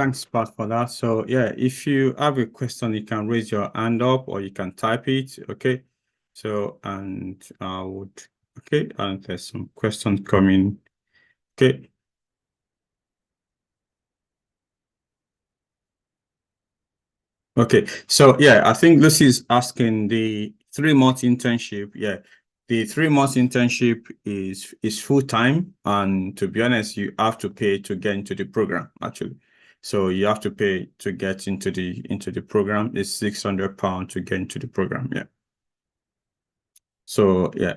thanks, Pat, for that. So yeah, if you have a question, you can raise your hand up or you can type it. Okay. So and I would and there's some questions coming. Okay. Okay. So yeah, I think Lucy is asking the 3 month internship. Yeah. The 3 months internship is full time, and to be honest, you have to pay to get into the program actually. So you have to pay to get into the program. It's £600 to get into the program. Yeah. So yeah.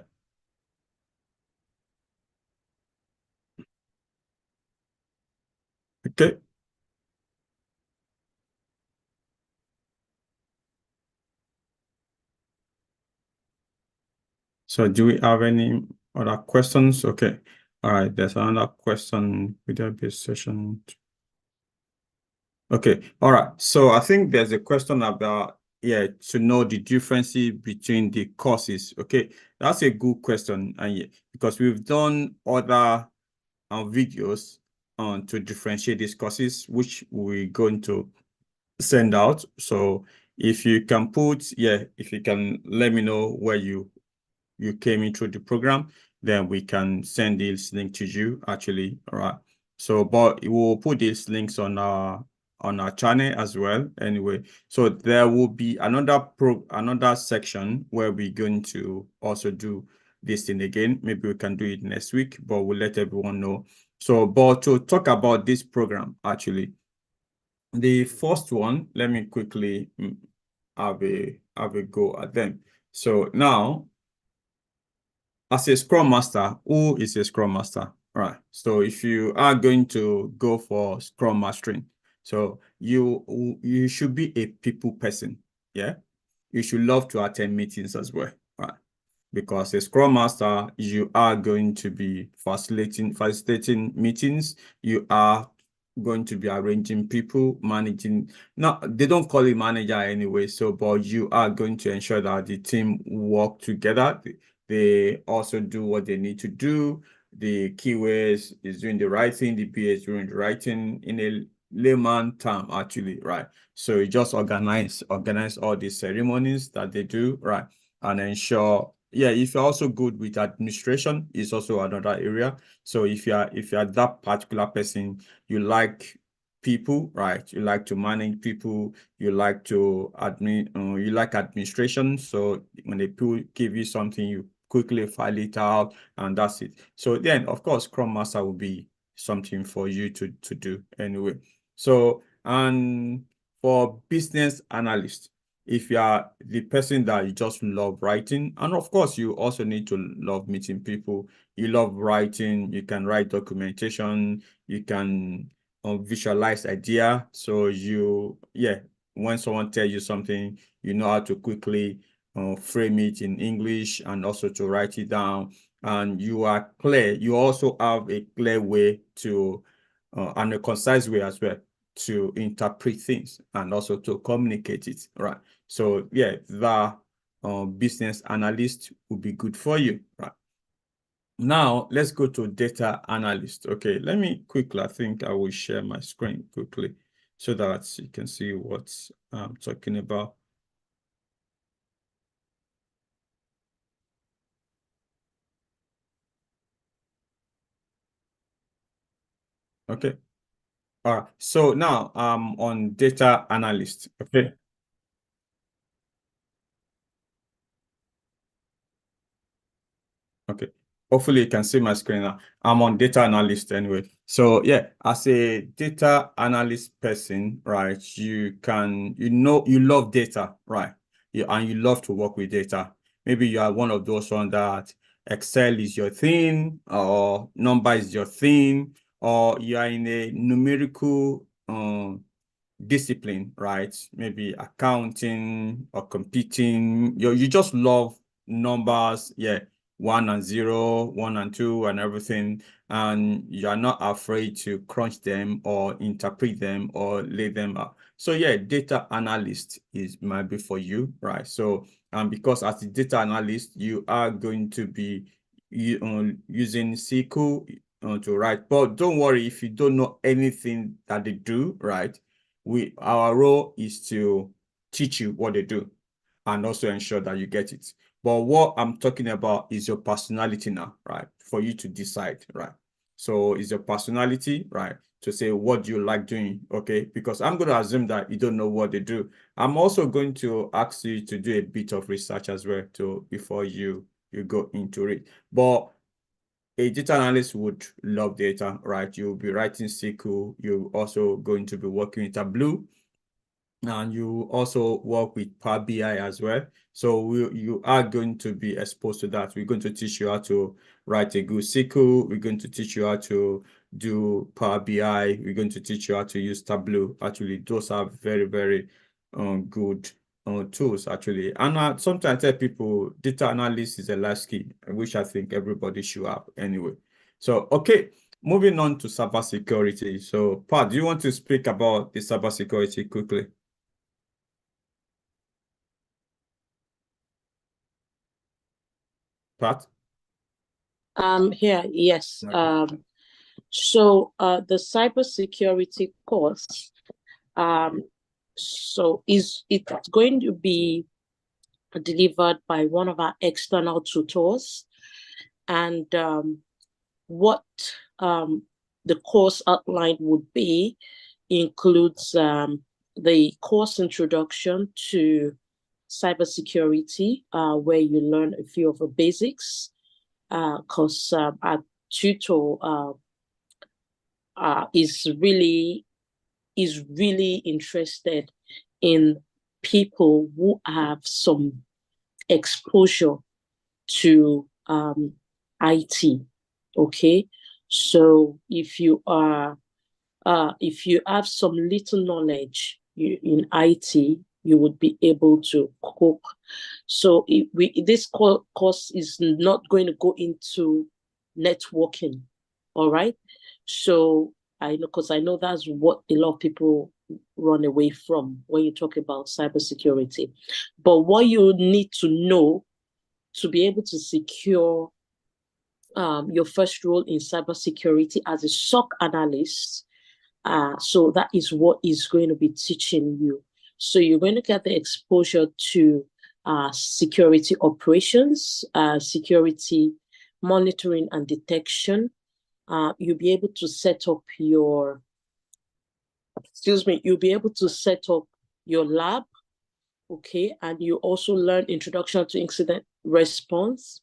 Okay. So do we have any other questions? Okay. All right. There's another question. Video-based session. Okay. All right. So I think there's a question about, to know the differences between the courses. Okay. That's a good question. And yeah, because we've done other videos on to differentiate these courses, which we're going to send out. So if you can if you can let me know where you came in through the program, then we can send this link to you actually. All right. So, but we'll put these links on our channel as well. Anyway, so there will be another section where we're going to also do this thing again. Maybe we can do it next week, but we'll let everyone know. So, but to talk about this program, actually, the first one, let me quickly have a go at them. So now, as a Scrum Master, who is a Scrum Master? All right. So if you are going to go for Scrum Mastering, so you should be a people person. Yeah. You should love to attend meetings as well. Right. Because a Scrum Master, you are going to be facilitating meetings. You are going to be arranging people, managing. Now, they don't call it manager anyway, so but you are going to ensure that the team work together. They also do what they need to do. The keywords is doing the right thing, the PA is doing the right thing in a layman term, actually, right? So you just organize all these ceremonies that they do, right? And ensure, if you're also good with administration, is also another area. So if you're that particular person, you like people, right? You like to manage people, you like to you like administration. So when they give you something, you quickly file it out, and that's it. So then, of course, Scrum Master will be something for you to do anyway. So, and for business analyst, if you are the person that you just love writing, and of course, you also need to love meeting people. You love writing, you can write documentation, you can visualize idea. So when someone tells you something, you know how to quickly frame it in English and also to write it down. And you are clear. You also have a clear way to, and a concise way as well, to interpret things and also to communicate it, right? So the business analyst will be good for you, right? Now let's go to data analyst. Okay, let me quickly, I think I will share my screen quickly so that you can see what I'm talking about. Okay. All right. So now I'm on data analyst. Okay. Okay. Hopefully you can see my screen now. I'm on data analyst anyway. So as a data analyst person, right, you love data, right? And you love to work with data. Maybe you are one of those on that Excel is your thing, or number is your thing, or you are in a numerical discipline, right? Maybe accounting or computing. You just love numbers, 1 and 0, 1 and 2, and everything, and you're not afraid to crunch them or interpret them or lay them out. So data analyst might be for you, right? So because as a data analyst, you are going to be using SQL, to write. But don't worry if you don't know anything that they do, right? Our role is to teach you what they do and also ensure that you get it. But what I'm talking about is your personality now, right? For you to decide, right? So is your personality, right? To say what do you like doing, okay? Because I'm going to assume that you don't know what they do. I'm also going to ask you to do a bit of research as well before you go into it. But a data analyst would love data, right? You'll be writing SQL. You're also going to be working with Tableau, and you also work with Power BI as well. So you are going to be exposed to that. We're going to teach you how to write a good SQL. We're going to teach you how to do Power BI. We're going to teach you how to use Tableau. Actually, those are very, very good tools, actually. And sometimes I tell people data analysis is a life skill, which I think everybody should have anyway. So, okay. Moving on to cybersecurity. So, Pat, do you want to speak about the cybersecurity quickly? Pat? Here, yes. Okay. So the cybersecurity course, so it's going to be delivered by one of our external tutors, and what the course outline would be includes the course introduction to cybersecurity, where you learn a few of the basics, because our tutor is really interested in people who have some exposure to IT. Okay, so if you have some little knowledge in IT, you would be able to cope. So this course is not going to go into networking, all right? So I know, because I know that's what a lot of people run away from when you talk about cybersecurity. But what you need to know to be able to secure your first role in cybersecurity as a SOC analyst, so that is what is going to be teaching you. So you're going to get the exposure to security operations, security monitoring and detection. You'll be able to set up your, you'll be able to set up your lab, okay? And you also learn introduction to incident response,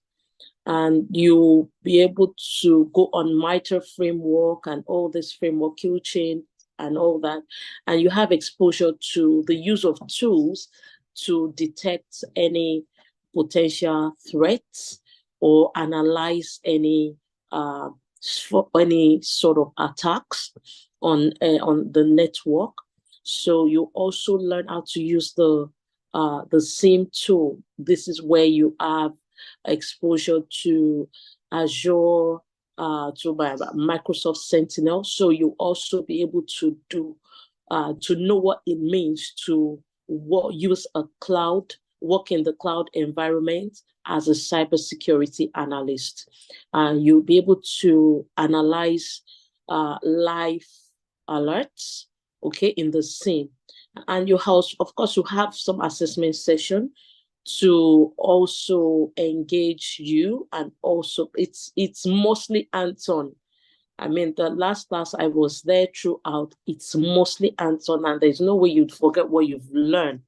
and you'll be able to go on MITRE framework and all this framework, kill chain and all that. And you have exposure to the use of tools to detect any potential threats or analyze any sort of attacks on the network. So you also learn how to use the same tool. This is where you have exposure to Azure, to Microsoft Sentinel. So you also be able to know what it means to use a cloud, work in the cloud environment as a cybersecurity analyst. You'll be able to analyze live alerts, okay, in the SIEM. And you have, of course, you have some assessment session to also engage you, and also it's mostly hands-on. I mean, the last class I was there throughout, it's mostly hands-on, and there's no way you'd forget what you've learned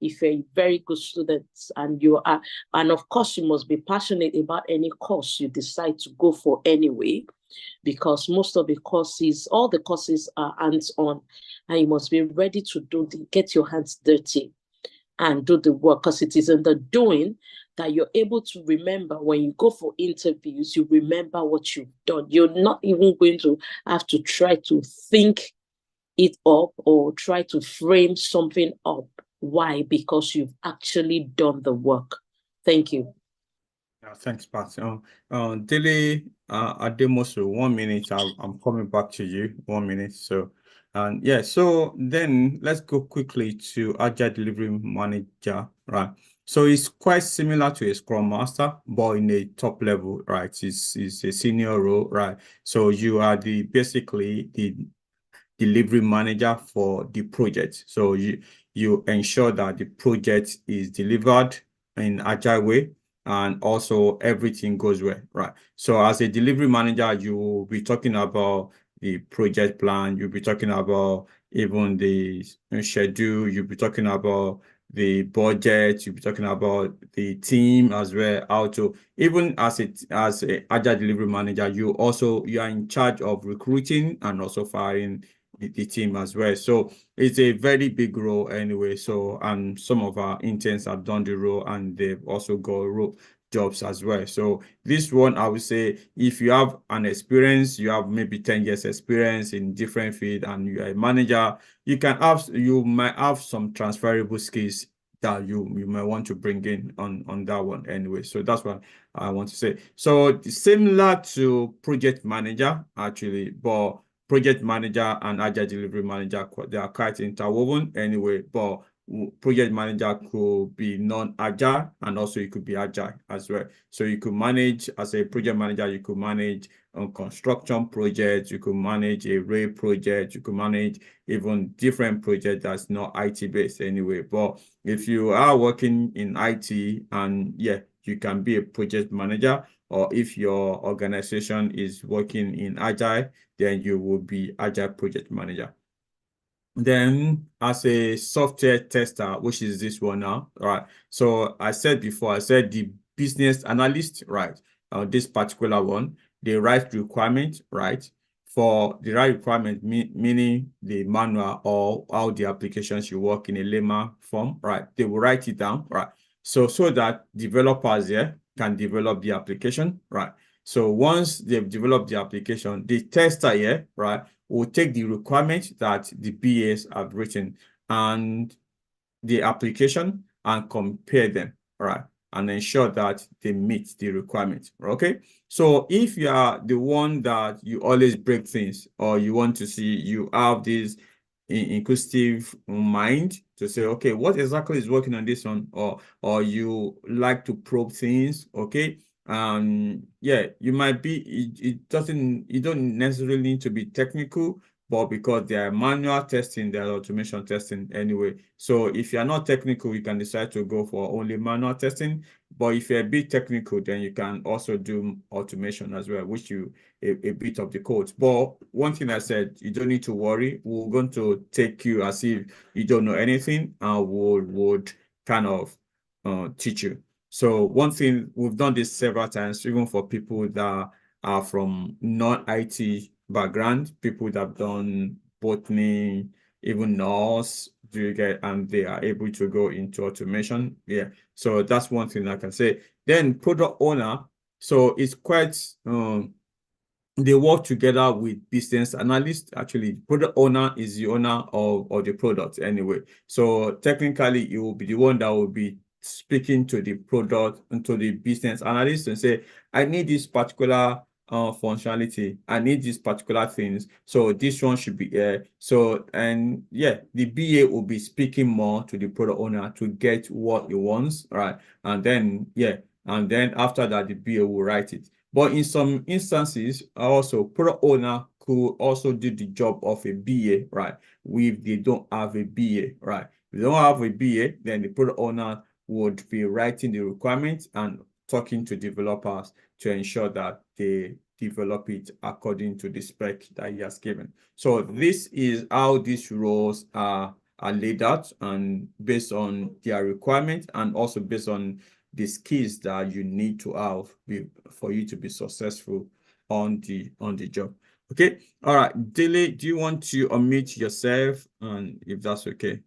if you're a very good student and you are. And of course, you must be passionate about any course you decide to go for anyway, because most of the courses, all the courses are hands-on, and you must be ready to get your hands dirty and do the work, because it is in the doing that you're able to remember. When you go for interviews, you remember what you've done. You're not even going to have to try to think it up or try to frame something up. Why? Because you've actually done the work. Thank you. Thanks, Pat. Dele Ademosu, 1 minute. I'm coming back to you. 1 minute. So, and yeah, so then let's go quickly to Agile Delivery Manager, right? So it's quite similar to a Scrum Master, but in a top level, right? It's a senior role, right? So you are basically the delivery manager for the project. So you ensure that the project is delivered in agile way, and also everything goes well, right? So as a delivery manager, you will be talking about the project plan, you'll be talking about even the schedule, you'll be talking about the budget, you'll be talking about the team as well, how to, even as a agile delivery manager, you are in charge of recruiting and also firing the team as well. So it's a very big role anyway. So, and some of our interns have done the role and they've also got role jobs as well. So this one, I would say, if you have an experience, you have maybe 10 years experience in different field and you're a manager, you might have some transferable skills that you might want to bring in on that one anyway. So that's what I want to say. So similar to project manager, actually, but project manager and agile delivery manager, they are quite interwoven anyway, but project manager could be non-agile and also you could be agile as well. So you could manage, as a project manager, you could manage construction projects, you could manage a rail project, you could manage even different projects that's not IT based anyway. But if you are working in IT, and yeah, you can be a project manager, or if your organization is working in agile, then you will be agile project manager. Then as a software tester, which is this one now, right? So I said before, I said the business analyst, right? This particular one, the right requirement, right? For the right requirement, meaning the manual or how the application should work in a layman form, right? They will write it down, right? So that developers here can develop the application, right? So once they've developed the application, the tester here, right, will take the requirements that the BAs have written and the application and compare them, right, and ensure that they meet the requirements. Okay. So if you are the one that you always break things, or you want to see, you have this inquisitive mind to say, okay, what exactly is working on this one, or you like to probe things, okay, yeah, you might be, you don't necessarily need to be technical, but because they are manual testing, they are automation testing anyway. So if you're not technical, you can decide to go for only manual testing. But if you're a bit technical, then you can also do automation as well, which a bit of the code. But one thing I said, you don't need to worry. We're going to take you as if you don't know anything, and would kind of teach you. So one thing, we've done this several times, even for people that are from non-IT background, people that have done botany, even nurse, and they are able to go into automation. Yeah. So that's one thing I can say. Then product owner. So it's quite, they work together with business analyst. Actually, product owner is the owner of the product anyway. So technically, it will be the one that will be speaking to the product and to the business analyst and say, I need this particular functionality. I need these particular things. So this one should be here. So, and yeah, the BA will be speaking more to the product owner to get what he wants, right? And then, yeah, and then after that, the BA will write it. But in some instances, also product owner could also do the job of a BA, right? If they don't have a BA, right? If they don't have a BA, then the product owner would be writing the requirements and talking to developers to ensure that they develop it according to the spec that he has given. So this is how these roles are laid out, and based on their requirements, and also based on the skills that you need to have for you to be successful on the job. Okay. All right. Dele, do you want to unmute yourself? And if that's okay.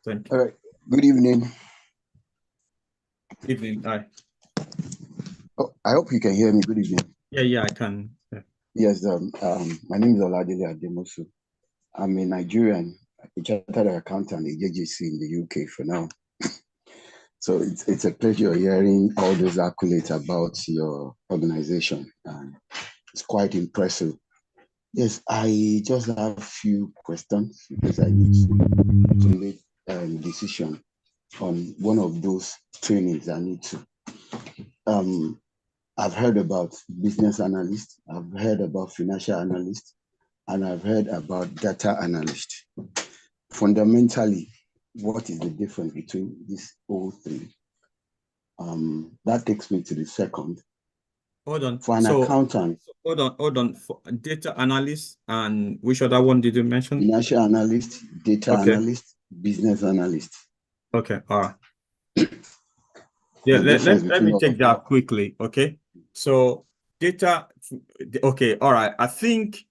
Thank you. All right. Good evening. Evening. Hi. Oh, I hope you can hear me. Good evening. Yeah, I can. Yeah. Yes. My name is Oladele Ademosu. I'm a Nigerian, a chartered accountant at JJC in the UK for now. So it's a pleasure hearing all those accolades about your organization, and it's quite impressive. Yes, I just have a few questions because I need to make a decision. on one of those trainings I need to. I've heard about business analyst, I've heard about financial analyst, and I've heard about data analyst. Fundamentally, what is the difference between these all three? That takes me to the second. Hold on. For an accountant. Hold on. For data analyst, and which other one did you mention? Financial analyst, data analyst, business analyst. Okay, all right. Yeah, let me take that quickly. Okay. So data, okay, all right. I think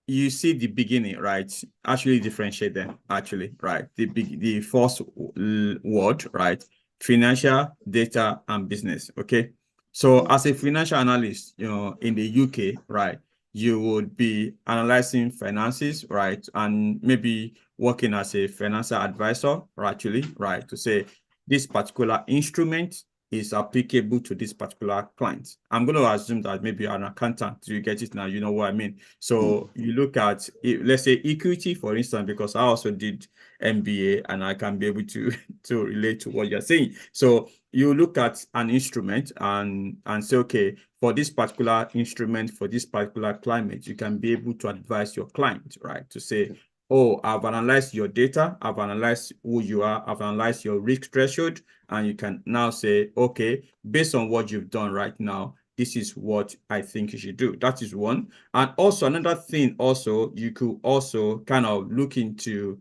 you see the beginning, right? Actually differentiate them, actually, right? The first word, right? Financial, data, and business. Okay. So as a financial analyst, you know, in the UK, right, you would be analyzing finances, right? And maybe working as a financial advisor, actually, right? To say this particular instrument is applicable to this particular client. I'm going to assume that maybe you're an accountant. Do you get it now? You know what I mean? So you look at, let's say, equity, for instance, because I also did MBA and I can be able to relate to what you're saying. So you look at an instrument and say, okay, for this particular instrument, for this particular climate, you can be able to advise your client, right? To say, oh, I've analyzed your data, I've analyzed who you are, I've analyzed your risk threshold, and you can now say, okay, based on what you've done right now, this is what I think you should do. That is one. And also another thing, also, you could also kind of look into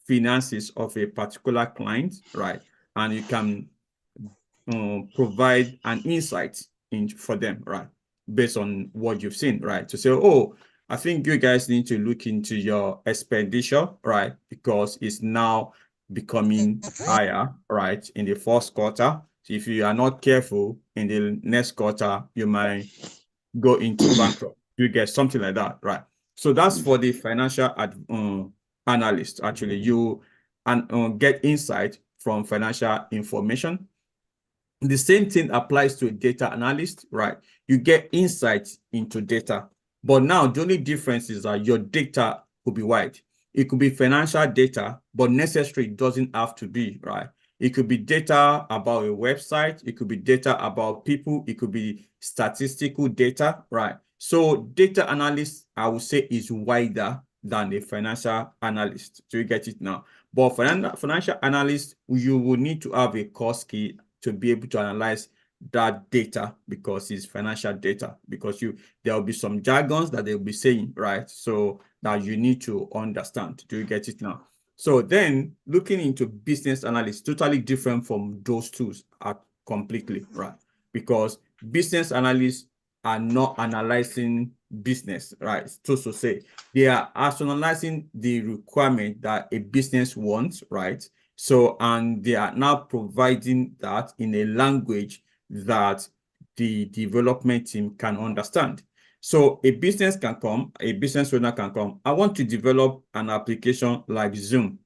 finances of a particular client, right? And you can provide an insight for them, right? Based on what you've seen, right? To say, oh, I think you guys need to look into your expenditure, right? Because it's now becoming higher, right? In the first quarter. So if you are not careful in the next quarter, you might go into bankrupt. You get something like that, right? So that's for the financial analyst. Actually, you get insight from financial information. The same thing applies to a data analyst, right? You get insights into data. But now the only difference is that your data could be wide. It could be financial data, but necessarily it doesn't have to be, right? It could be data about a website. It could be data about people. It could be statistical data, right? So data analyst, I would say, is wider than a financial analyst. Do you get it now? But financial analyst, you will need to have a core skill to be able to analyze that data because it's financial data, because there will be some jargons that they'll be saying, right? So that you need to understand. Do you get it now? So then looking into business analysts, totally different from those tools are completely, right? Because business analysts are not analyzing business, right? So to say, they are analyzing the requirement that a business wants, right? So, and they are now providing that in a language that the development team can understand. So a business owner can come, I want to develop an application like Zoom.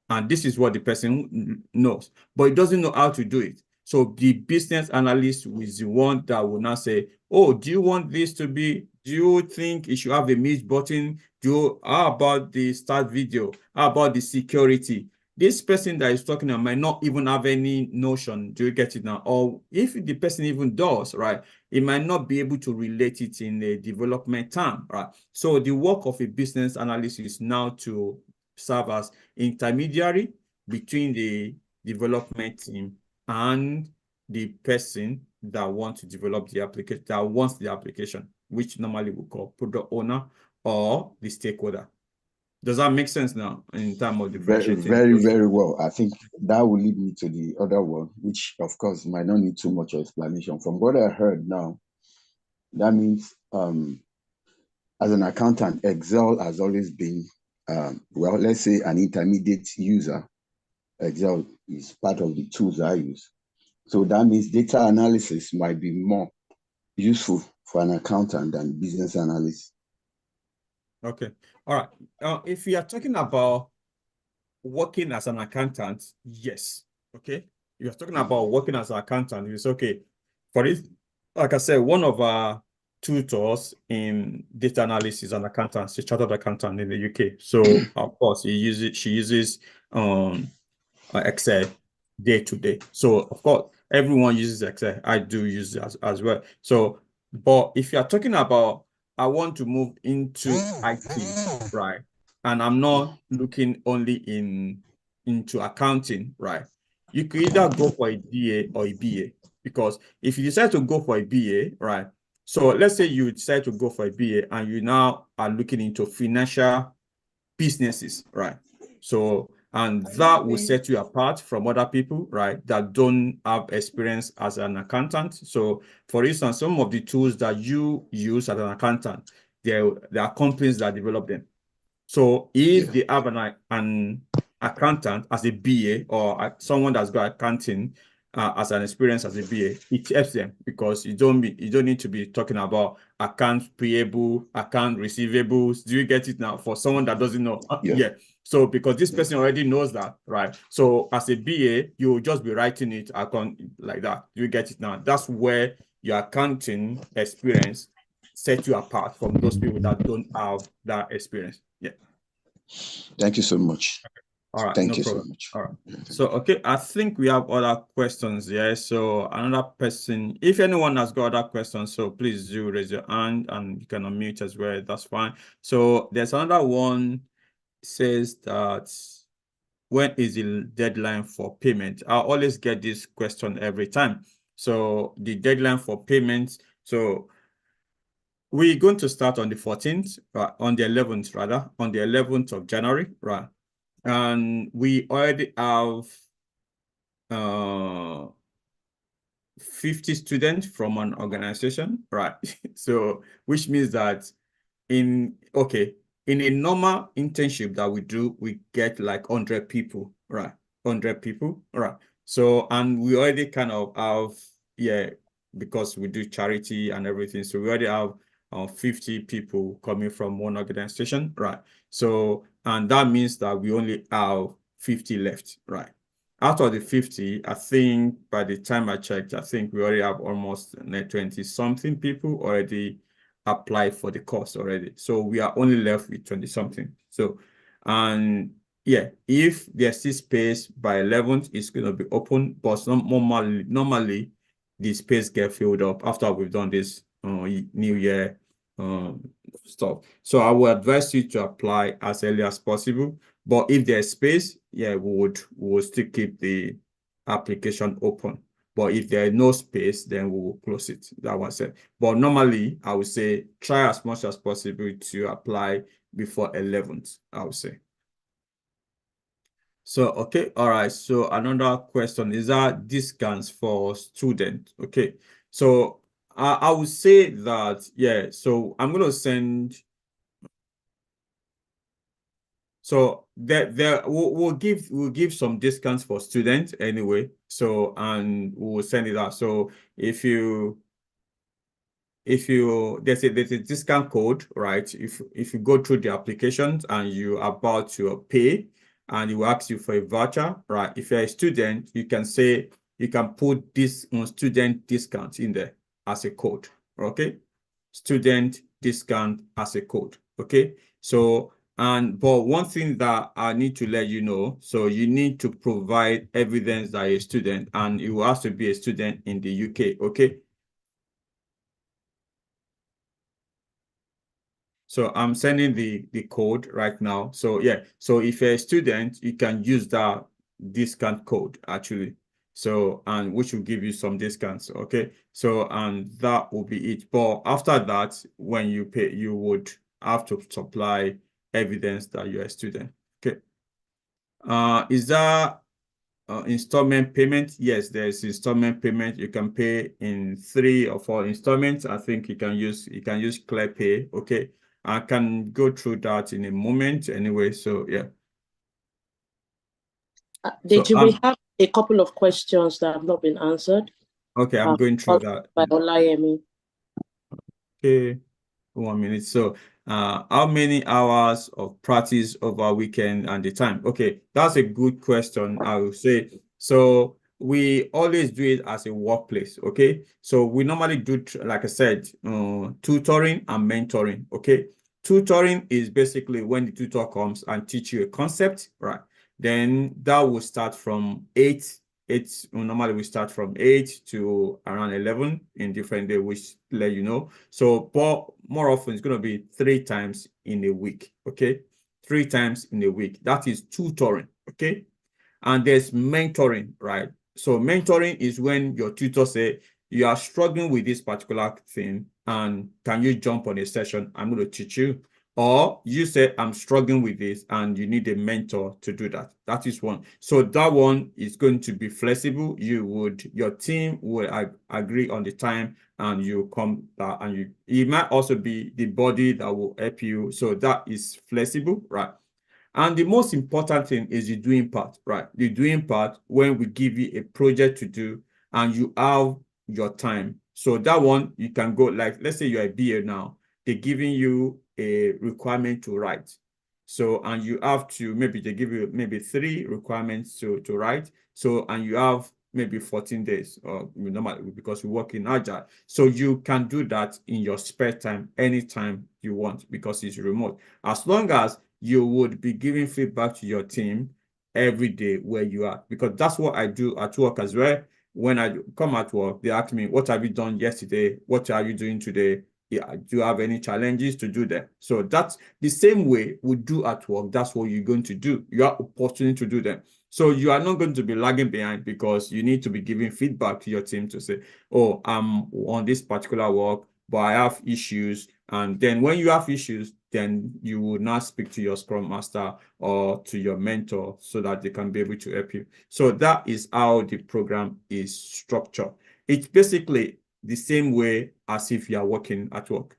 And this is what the person knows, but it doesn't know how to do it. So the business analyst is the one that will now say, oh, do you want this to be, do you think it should have a mute button? How about the start video? How about the security? This person that is talking might not even have any notion. Do you get it now? Or if the person even does, right, it might not be able to relate it in a development term, right? So the work of a business analyst is now to serve as intermediary between the development team and the person that wants to develop the application, that wants the application, which normally we call product owner or the stakeholder. Does that make sense now in terms of differentiating? Very well. I think that will lead me to the other one, which of course might not need too much explanation. From what I heard now, that means as an accountant, Excel has always been, well, let's say an intermediate user. Excel is part of the tools I use. So that means data analysis might be more useful for an accountant than business analyst. Okay. All right. If you are talking about working as an accountant, yes. Okay. You're talking about working as an accountant. It's okay. For it, like I said, one of our tutors in data analysis is an accountant. She's a chartered accountant in the UK. So of course she uses Excel day to day. So of course, everyone uses Excel. I do use it as well. So, but if you are talking about, I want to move into IT, right? And I'm not looking only into accounting, right? You could either go for a DA or a BA, because if you decide to go for a BA, right? So let's say you decide to go for a BA and you now are looking into financial businesses, right? So, and that will set you apart from other people, right, that don't have experience as an accountant. So, for instance, some of the tools that you use as an accountant, there are companies that develop them. So, if they have an accountant as a BA or someone that's got accounting as an experience as a BA, it helps them, because you don't need to be talking about account payable, account receivables. Do you get it now? For someone that doesn't know, yeah. So because this person already knows that, right? So as a BA, you'll just be writing it account like that. Do you get it now? That's where your accounting experience set you apart from those people that don't have that experience. Yeah. Thank you so much. All right. Thank No you problem. so much. All right. So, okay, I think we have other questions here. So another person, if anyone has got other questions, so please do raise your hand and you can unmute as well. That's fine. So there's another one, says that, when is the deadline for payment? I always get this question every time. So the deadline for payments. So we're going to start on the 14th, on the 11th rather, on the 11th of January, right? And we already have 50 students from an organization, right? So, which means that in a normal internship that we do, we get like 100 people, right? 100 people, right? So, and we already kind of have, yeah, because we do charity and everything. So we already have 50 people coming from one organization, right? So, and that means that we only have 50 left, right? Out of the 50, I think by the time I checked, I think we already have almost 20 something people already apply for the course already. So we are only left with 20 something. So, and yeah, if there's still space by 11th, it's going to be open, but normally the space get filled up after we've done this New Year stuff. So I would advise you to apply as early as possible. But if there's space, yeah, we will still keep the application open. But if there is no space, then we will close it. That was it. But normally, I would say try as much as possible to apply before 11th, I would say. So, okay, all right. So another question, is that discounts for students? Okay, so I would say that, yeah, so I'm going to send. So we'll give some discounts for students anyway. So, and we'll send it out. So if you there's a discount code, right? If you go through the applications and you're about to pay and it will ask you for a voucher, right? If you're a student, you can say, you can put this student discount in there as a code, okay? Student discount as a code, okay? So, but one thing that I need to let you know, so you need to provide evidence that you're a student, and you have to be a student in the UK, okay? So I'm sending the code right now. So yeah, so if you're a student, you can use that discount code actually. So, and which will give you some discounts, okay? So, and that will be it. But after that, when you pay, you would have to supply evidence that you're a student, okay? Is that installment payment? Yes, there's installment payment. You can pay in 3 or 4 installments. I think you can use ClearPay, okay? I can go through that in a moment anyway. So yeah. We have a couple of questions that have not been answered. Okay, I'm going through that. By Olayemi. Okay, 1 minute. So how many hours of practice over weekend and the time? Okay, that's a good question, I will say. So we always do it as a workplace, okay? So we normally do, like I said, tutoring and mentoring, okay? Tutoring is basically when the tutor comes and teach you a concept, right? then that will start from 8. Normally we start from 8 to around 11 in different days, which let you know. So, but more often it's going to be 3 times in a week. Okay, 3 times in a week. That is tutoring. Okay, and there's mentoring, right? So mentoring is when your tutor say you are struggling with this particular thing, and can you jump on a session? I'm going to teach you. Or you say, I'm struggling with this and you need a mentor to do that. That is one. So that one is going to be flexible. Your team will agree on the time and you come and it might also be the body that will help you. So that is flexible, right? And the most important thing is the doing part, right? The doing part when we give you a project to do and you have your time. So that one, you can go like, let's say you're a BA now, they're giving you a requirement to write. So, and you have to, maybe they give you maybe 3 requirements to write. So, and you have maybe 14 days or normally because we work in Agile. So you can do that in your spare time, anytime you want because it's remote. As long as you would be giving feedback to your team every day where you are, because that's what I do at work as well. When I come at work, they ask me, what have you done yesterday? What are you doing today? Yeah, do you have any challenges to do them? So that's the same way we do at work. That's what you're going to do. You have opportunity to do them. So you are not going to be lagging behind because you need to be giving feedback to your team to say, oh, I'm on this particular work, but I have issues. And then when you have issues, then you will not speak to your Scrum Master or to your mentor so that they can be able to help you. So that is how the program is structured. It's basically the same way as if you are working at work.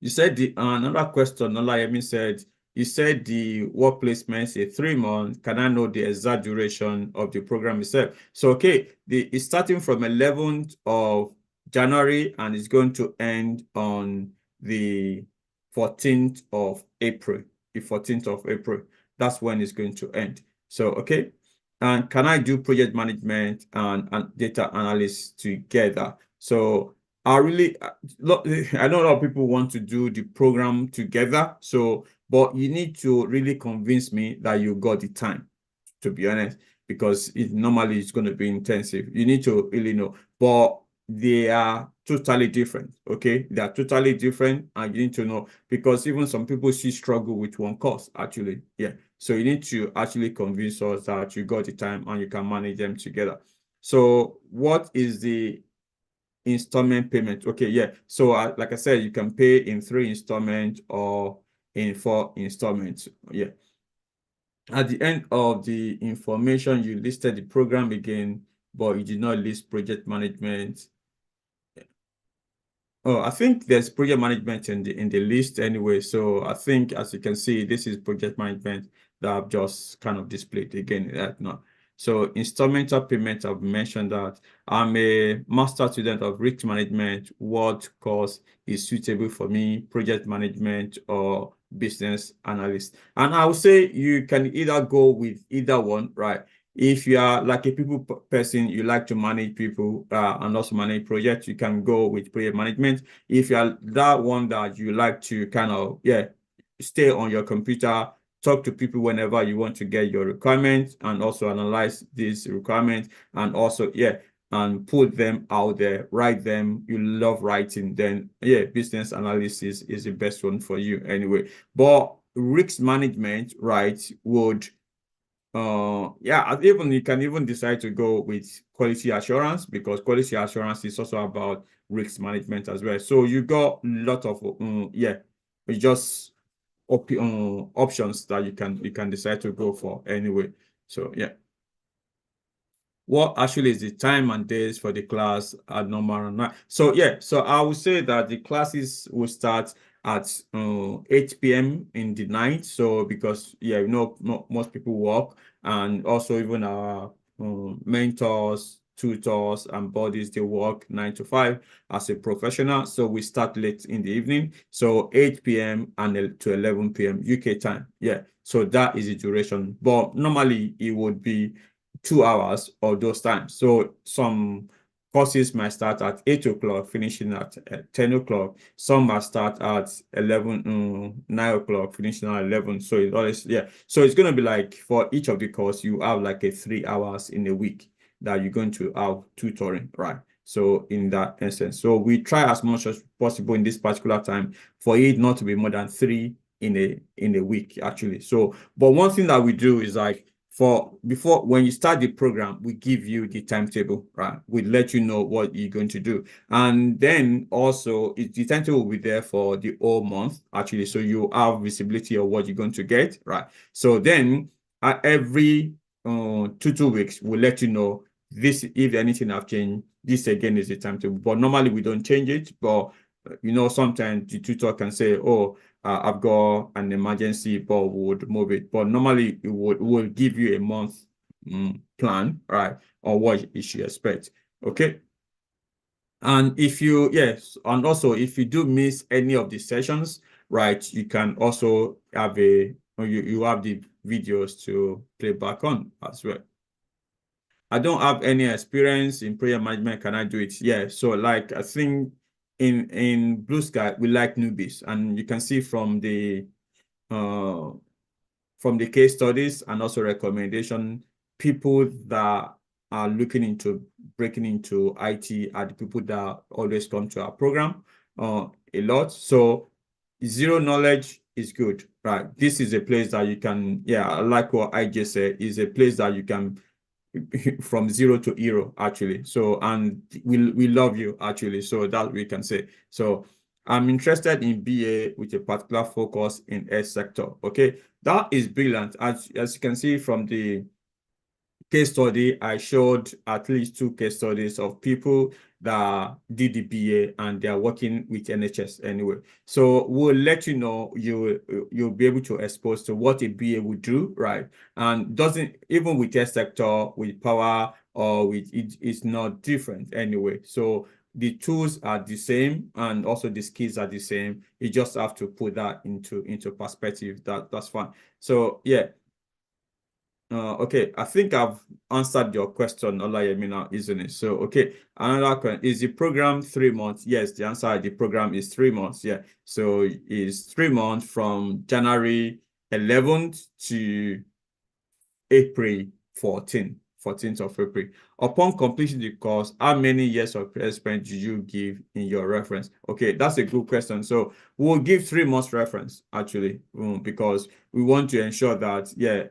You said another question, Olayemi said, you said the work placement is 3 months. Can I know the exact duration of the program itself? So, okay, it's starting from 11th of January and it's going to end on the 14th of April. The 14th of April, that's when it's going to end. So, okay. And can I do project management and data analysis together? So I know a lot of people want to do the program together. So, but you need to really convince me that you got the time, to be honest, because normally it's going to be intensive. You need to really know, but they are totally different. Okay, they are totally different, and you need to know because even some people still struggle with one course. Actually, yeah. So you need to actually convince us that you got the time and you can manage them together. So, what is the installment payment? Okay, yeah. So, like I said, you can pay in 3 installments or in 4 installments. Yeah. At the end of the information, you listed the program again, but you did not list project management. Oh, I think there's project management in the list anyway. So I think, as you can see, this is project management that I've just kind of displayed again right now. So installmental payment, I've mentioned that I'm a master student of risk management. What course is suitable for me, project management or business analyst? And I would say you can either go with either one, right? If you are like a people person, you like to manage people and also manage projects, you can go with project management. If you are that one that you like to kind of, stay on your computer, talk to people whenever you want to get your requirements and also analyze these requirements and also, and put them out there, write them. You love writing, then, business analysis is the best one for you anyway. But risk management, right, would even you can even decide to go with quality assurance because quality assurance is also about risk management as well. So you got a lot of it's just options that you can decide to go for anyway. So what actually is the time and days for the class at normal night? So so I would say that the classes will start at 8 p.m. in the night. So because most people work, and also even our mentors, tutors, and bodies, they work 9 to 5 as a professional. So we start late in the evening. So 8 p.m. and to 11 p.m. UK time. So that is the duration. But normally it would be 2 hours or those times. So some courses might start at 8 o'clock, finishing at 10 o'clock. Some might start at 9 o'clock, finishing at 11. So it's always, yeah. So it's going to be like for each of the course, you have like a 3 hours in a week that you're going to have tutoring, right? So in that instance, so we try as much as possible in this particular time for it not to be more than 3 in a week, actually. So, but one thing that we do is like, before when you start the program, we give you the timetable, right? We let you know what you're going to do. And then also the timetable will be there for the whole month, actually. So you have visibility of what you're going to get, right? So then every 2 weeks, we'll let you know this, if anything have changed, this again is the timetable. But normally we don't change it. But you know, sometimes the tutor can say, oh, I've got an emergency, but would move it. But normally it will give you a month plan, right, on what you should expect. Okay. And if you, yes, and also if you do miss any of the sessions, right, you can also have you have the videos to play back on as well. I don't have any experience in prayer management. Can I do it? Yeah. So like, I think in Blue Sky, we like newbies, and you can see from the case studies and also recommendation, people that are looking into breaking into IT are the people that always come to our program a lot. So zero knowledge is good, right? This is a place that you can, yeah, I like what I just said, is a place that you can from 0 to hero, actually. So, and we love you, actually. So that we can say. So I'm interested in BA with a particular focus in health sector. Okay, that is brilliant. As you can see from the case study, I showed at least 2 case studies of people that did the BA and they are working with NHS anyway. So we'll let you know, you'll be able to expose to what a BA would do, right? And doesn't, even with test sector, with power, or with it's not different anyway. So the tools are the same and also the skills are the same. You just have to put that into perspective. That's fine. So yeah. Okay, I think I've answered your question, Olayemi, now, isn't it? So, okay, another question, is the program 3 months? Yes, the answer is the program is 3 months. Yeah, so it's 3 months from January 11th to April 14th of April. Upon completing the course, how many years of experience did you give in your reference? Okay, that's a good question. So we'll give 3 months reference, actually, because we want to ensure that, yeah,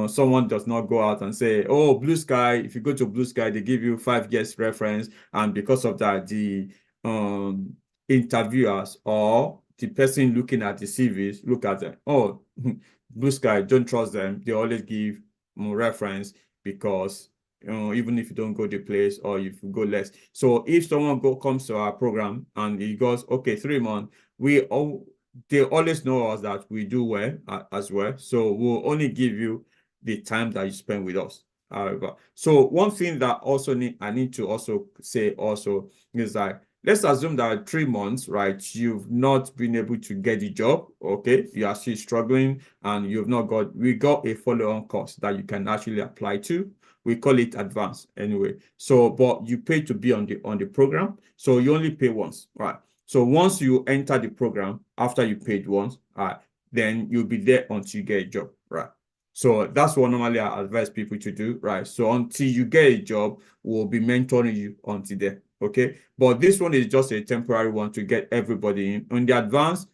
someone does not go out and say, oh, Blue Sky, if you go to Blue Sky, they give you 5 years reference. And because of that, the interviewers or the person looking at the CVs look at them, oh, Blue Sky, don't trust them. They always give reference because even if you don't go the place or if you go less. So if someone comes to our program and he goes, okay, 3 months, they always know us that we do well as well. So we'll only give you the time that you spend with us. However, so one thing that also I need to also say also is that, let's assume that 3 months, right, you've not been able to get the job, okay, you are still struggling and you've not we got a follow-on course that you can actually apply to. We call it advanced anyway. So, but you pay to be on the program. So you only pay once, right? So once you enter the program, after you paid once, then you'll be there until you get a job, right? So that's what normally I advise people to do, right? So until you get a job, we'll be mentoring you until then. Okay, but this one is just a temporary one to get everybody in. On the advanced,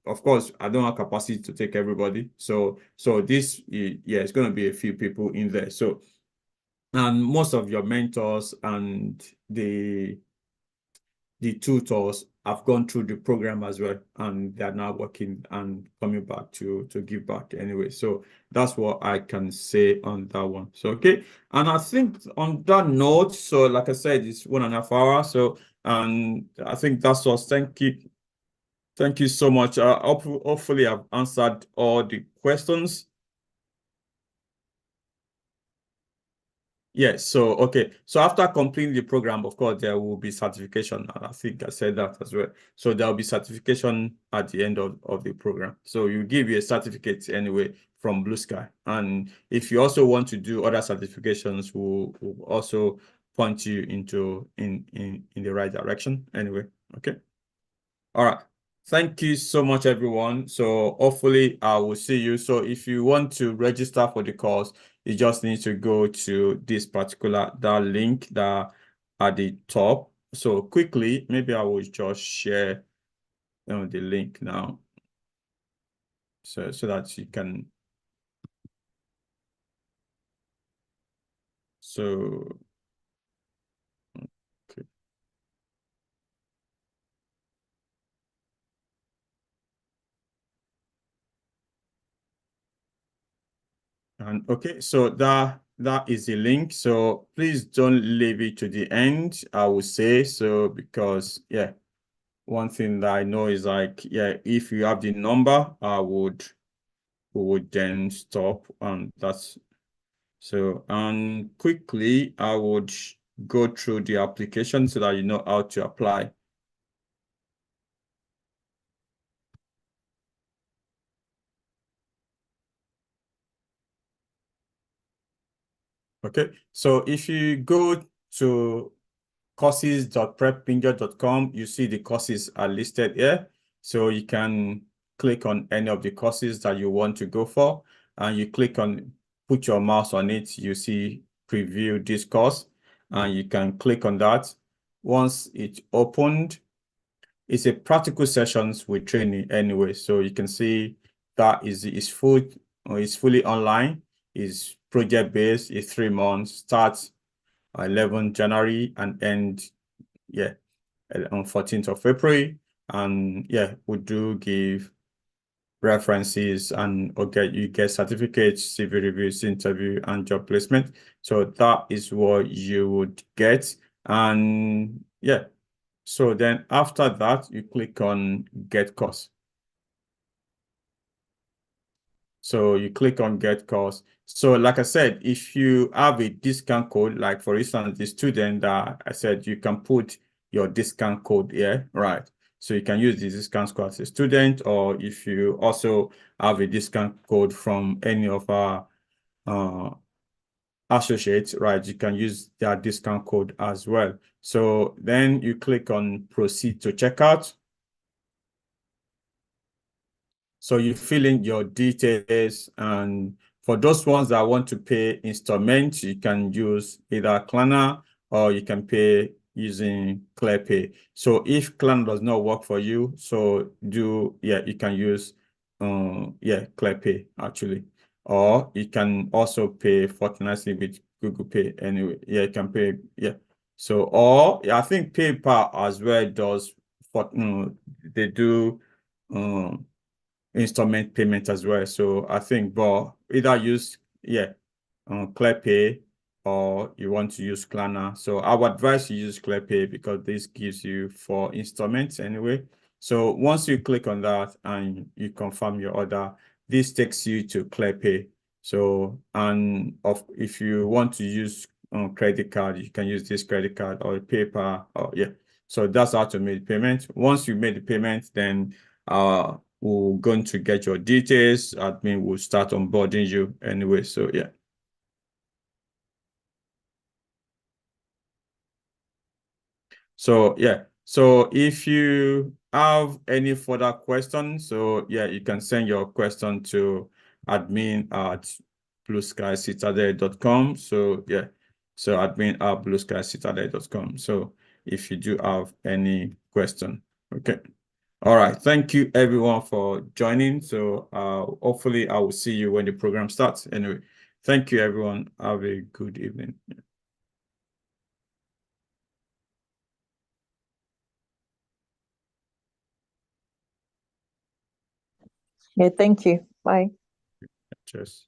of course, I don't have capacity to take everybody. So this, yeah, it's going to be a few people in there. So, and most of your mentors and the tutors have gone through the program as well, and they're now working and coming back to give back anyway. So that's what I can say on that one. So, okay. And I think on that note, so like I said, it's 1.5 hours. So, and I think that's all. Thank you. Thank you so much. Hopefully I've answered all the questions. Yes, so okay. So after completing the program, of course, there will be certification. I think I said that as well. So there will be certification at the end of the program. So you give you a certificate anyway from Blue Sky. And if you also want to do other certifications, we'll also point you into in the right direction anyway. Okay. All right. Thank you so much, everyone. So hopefully I will see you. So if you want to register for the course, you just need to go to this particular link that at the top. So quickly, maybe I will just share the link now. So that you can. So okay. And okay, so that is the link. So please don't leave it to the end, I would say. So because yeah, one thing that I know is like, yeah, if you have the number, we would then stop. And that's so, and quickly I would go through the application so that you know how to apply. Okay, so if you go to courses.prepindia.com, you see the courses are listed here. So you can click on any of the courses that you want to go for, and you click on, put your mouse on it, you see preview this course, and you can click on that. Once it's opened, it's a practical sessions with training anyway. So you can see that is fully online, is project based, is 3 months, starts 11 January and end on 14th of April. And yeah, we do give references and you get certificates, CV reviews, interview, and job placement. So that is what you would get. And yeah, so then after that, you click on get course. So you click on get course. So like I said, if you have a discount code, like for instance, the student that I said, you can put your discount code here, right? So you can use the discount code as a student, or if you also have a discount code from any of our associates, right, you can use their discount code as well. So then you click on proceed to checkout. So you fill in your details, and for those ones that want to pay installments, you can use either Klarna or you can pay using ClearPay. So if Klarna does not work for you, so you can use ClearPay actually, or you can also pay fortnightly with Google Pay anyway. Yeah, you can pay So or I think PayPal as well does they do installment payment as well. So I think, but either use ClearPay or you want to use Klarna. So I would advise you use ClearPay because this gives you 4 installments anyway. So once you click on that and you confirm your order, this takes you to ClearPay. So if you want to use credit card, you can use this credit card or PayPal or So that's how to make payment. Once you made the payment, then we're going to get your details. Admin will start onboarding you anyway. So yeah. So yeah. So if you have any further questions, so yeah, you can send your question to admin@blueskycitadel.com. So yeah. So admin@blueskycitadel.com. So if you do have any question, okay. All right. Thank you everyone for joining. So hopefully I will see you when the program starts. Anyway, thank you everyone. Have a good evening. Yeah, thank you. Bye. Cheers.